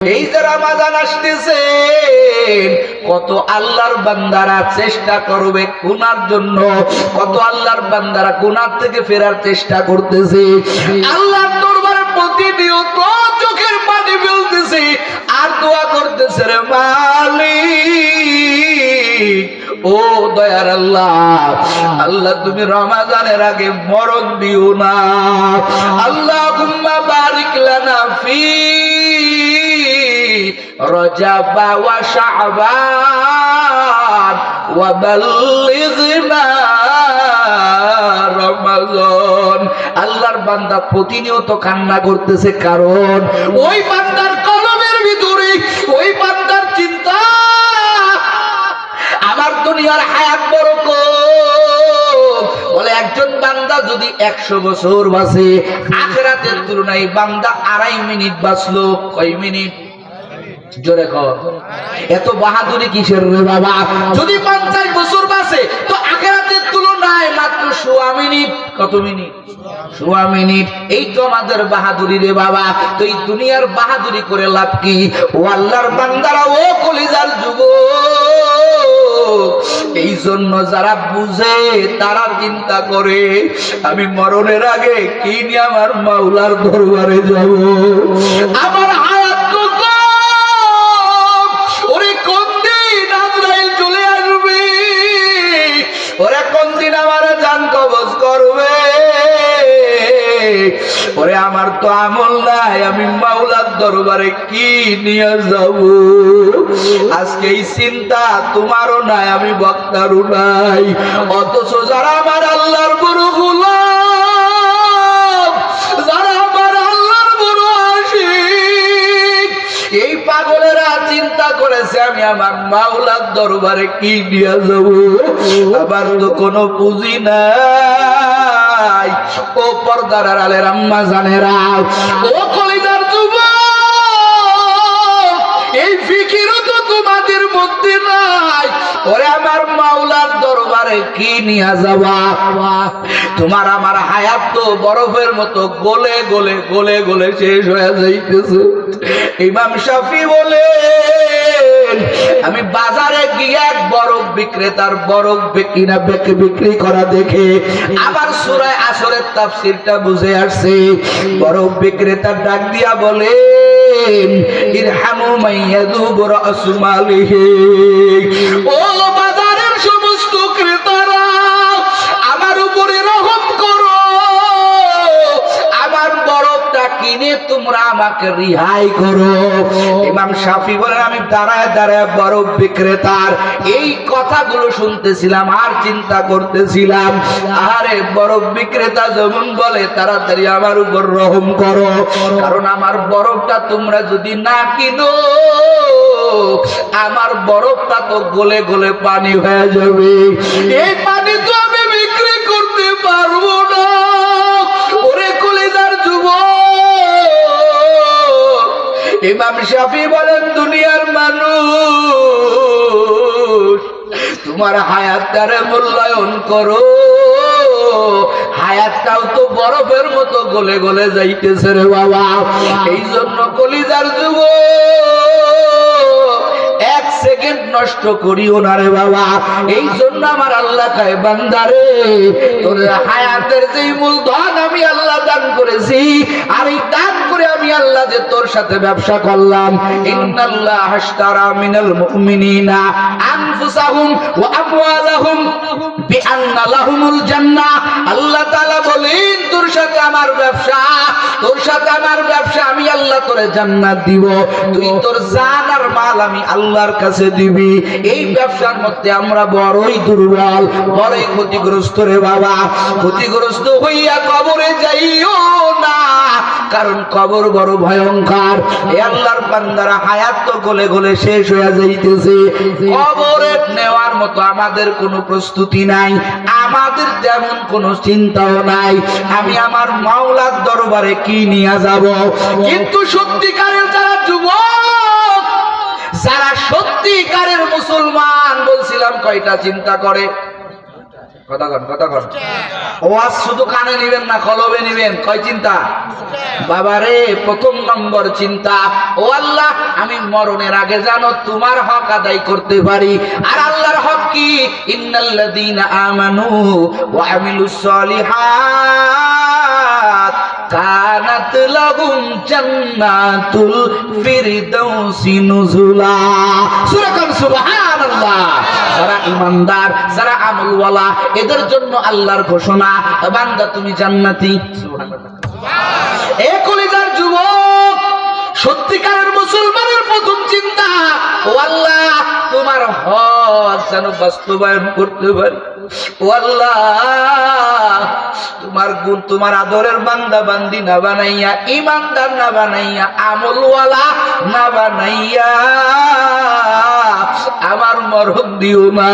এই যে রমাদান আসতেছে, কত আল্লাহর বান্দারা চেষ্টা করবে গুনার জন্য, কত আল্লাহর বান্দারা গুনার থেকে ফেরার চেষ্টা করতেছে। আল্লাহর দরবারে প্রতিনিয়ত চোখের পানি ফেলতেছে আর দোয়া করতেছে, রে মালিক, ও দয়ার আল্লাহ, আল্লাহ তুমি রমাদানের আগে মরণ দিও না। আল্লাহুম্মা বারিক লানা ফি রজব ওয়া শাবান ওয়া বাল্লিগনা রমাদান। আল্লাহর বান্দা প্রতিনিয়ত কান্না করতেছে, কারণ ওই বান্দার কলমের ভিতরে, ওই বান্দার চিন্তা, আমার দুনিয়ার হায়াত বড় কম। বলে একজন বান্দা যদি 100 বছর বাঁচে, আখিরাতের তুলনায় বান্দা 2.5 মিনিট বাঁচলো। কয় মিনিট? জোরে কর। এত বাহাদুরি কিসের রে বাবা? যদি 50 বছর বাঁচে তো আখিরাতের তুলনায় মাত্র 1.5 মিনিট। কত মিনিট? 1.5 মিনিট। এই তো আমাদের বাহাদুরি রে বাবা। তো এই দুনিয়ার বাহাদুরি করে লাভ কি? ও আল্লাহর বান্দারা, ও কলিজার যুবক, এই জন্য যারা বুঝে তারা চিন্তা করে, আমি মরণের আগে কি নিয়ে আমার মাওলার দরবারে যাব? আমার হায়াত তো কম, ওরে কোন দিন আজরাইল চলে আসবে, ওরে কোন দিন আমার জান কবজ করবে, ওরে আমার তো আমল নাই, আমি মাওলার দরবারে কি নিয়ে যাব? আজকে এই চিন্তা তোমারও নাই, আমি বক্তারও নাই। অথচ যারা আমার আল্লাহর বড় গোলাম, যারা আমার আল্লাহর বড় আশিক, এই পাগলেরা চিন্তা করেছে আমি আমার মাওলার দরবারে কি নিয়ে যাব? আবার তো কোনো পুঁজি নাই। ও পর্দার আড়ালের আম্মা জানেরা, ও কলিজার যুবক, এই ফিকিরও তো তোমাদের মধ্যে নাই। ওরে আমার মাওলার দরবারে কি নিয়ে যাবা? তোমার আমার হায়াত তো বরফের মতো গলে গলে গলে গলে শেষ হয়ে যাইতেছে। ইমাম শাফি বলে, আমি বাজারে গিয়ে এক বরফ বিক্রেতার বরফ কিনা বিক্রি করা দেখে আবার সূরা আসরের তাফসীরটা বুঝে আসছে। বরফ বিক্রেতার ডাক দিয়া বলে, ইরহামু মাইয়াযুবু রাসু মালিহি। ও বাজারের সমস্ত ক্রেতারা, আমার উপরে রহম করো, আমার বরফটা কিনে তোমরা আমাকে রিহাই করো। ইমাম শাফি বলেন, আমি দাঁড়ায় দাঁড়ায় বরফ বিক্রেতার এই কথাগুলো শুনতেছিলাম আর চিন্তা করতেছিলাম, আরে বরফ বিক্রেতা যেমন বলে তাড়াতাড়ি আমার উপর রহম করো, কারণ আমার বরফটা তোমরা যদি না কিনো, আমার বরফটা তো গলে গলে পানি হয়ে যাবে। এই পানি তো আমি বিক্রি করতে পারবো না। ওরে কলিজার যুবক, ইমাম শাফি বলেন, দুনিয়ার মানুষ, তোমার হায়াতটারে মূল্যায়ন করো, হায়াতটাও তো বরফের মতো গলে গলে যাইতেছে রে বাবা। এই জন্য কলিজার যুবক, 1 সেকেন্ড নষ্ট করিও না রে বাবা। এই জন্য আমার আল্লাহ কয়, বান্দারে, তোর হায়াতের যে মূলধন আমি আল্লাহ দান করেছি, আর এই দান করে আমি আল্লাহ যে তোর সাথে ব্যবসা করলাম। ইন্নাল্লাহ আশতারা মিনাল মুমিনিনা আনফুসাহুম ওয়া আমওয়ালাহুম বিআন্না লাহুমুল জান্নাহ। আল্লাহ তাআলা বলেন, তোর সাথে আমার ব্যবসা, তোর সাথে আমার ব্যবসা, আমি আল্লাহ তোরে জান্নাত দিব। তুই তোর জান আর মাল আমি আল্লাহর কাছে দিবি। এই ব্যবসার মধ্যে আমরা বড়ই দুর্বল, বড়ই ক্ষতিগ্রস্ত রে বাবা। ক্ষতিগ্রস্ত হইয়া কবরে যাইও না, কারণ কবর বড় ভয়ঙ্কর। এ আল্লাহর বান্দারা, হায়াত তো গলে গলে শেষ হয়ে যাইতেছে, কবরে নেওয়ার মতো আমাদের কোনো প্রস্তুতি নাই, আমাদের তেমন কোনো চিন্তাও নাই, আমি আমার মাওলার দরবারে কি নিয়ে যাব। কিন্তু সত্যিকারের যারা যুবক, যারা সত্যিকারের মুসলমান, বলছিলাম কয়টা চিন্তা করে? কথা কন ওয়াজ শুধু কানে নিবেন না, কলবে নিবেন। কয় চিন্তা? বাবারে, প্রথম নম্বর চিন্তা, ও আল্লাহ, আমি মরণের আগে জানো তোমার হক আদায় করতে পারি। আর আল্লাহর হক কি? ইন্নাল্লাযীনা আমানু ওয়া আমিলুস সলিহাত কানাত লাহুম জান্নাতুল ফিরদাউসি নুজুলা। সূরা কান সুবহানাল্লাহ। যারা ঈমানদার, যারা আমলওয়ালা, এদের জন্য আল্লাহর ঘোষণা, বান্দা তুমি জান্নাতি। সুবহানাল্লাহ। এ কলিজার যুবক, সত্যিকারের মুসলমানের প্রথম চিন্তা, ও আল্লাহ, তোমার হক যেন বাস্তবায়ন করতে পারি। ও আল্লাহ, তোমার গুণ, তোমার আদরের বান্দা বান্দি না বানাইয়া, ঈমানদার না বানাইয়া, আমলওয়ালা না বানাইয়া আমার মরণ দিও না।